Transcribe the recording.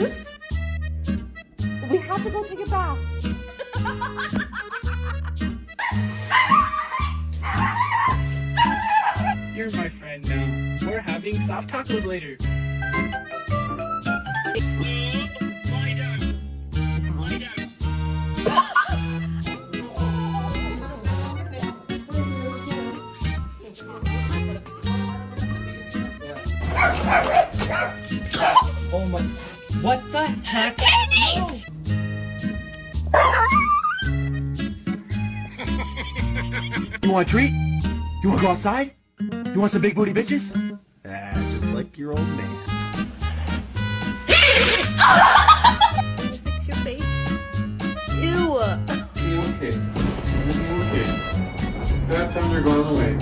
Bruce, we have to go take a bath. You're my friend now. We're having soft tacos later. Lie down. Lie down. Oh my... What the heck? You want a treat? You want to go outside? You want some big booty bitches? Just like your old man. Fix your face. Ew. Okay. Okay. Bath times are going away.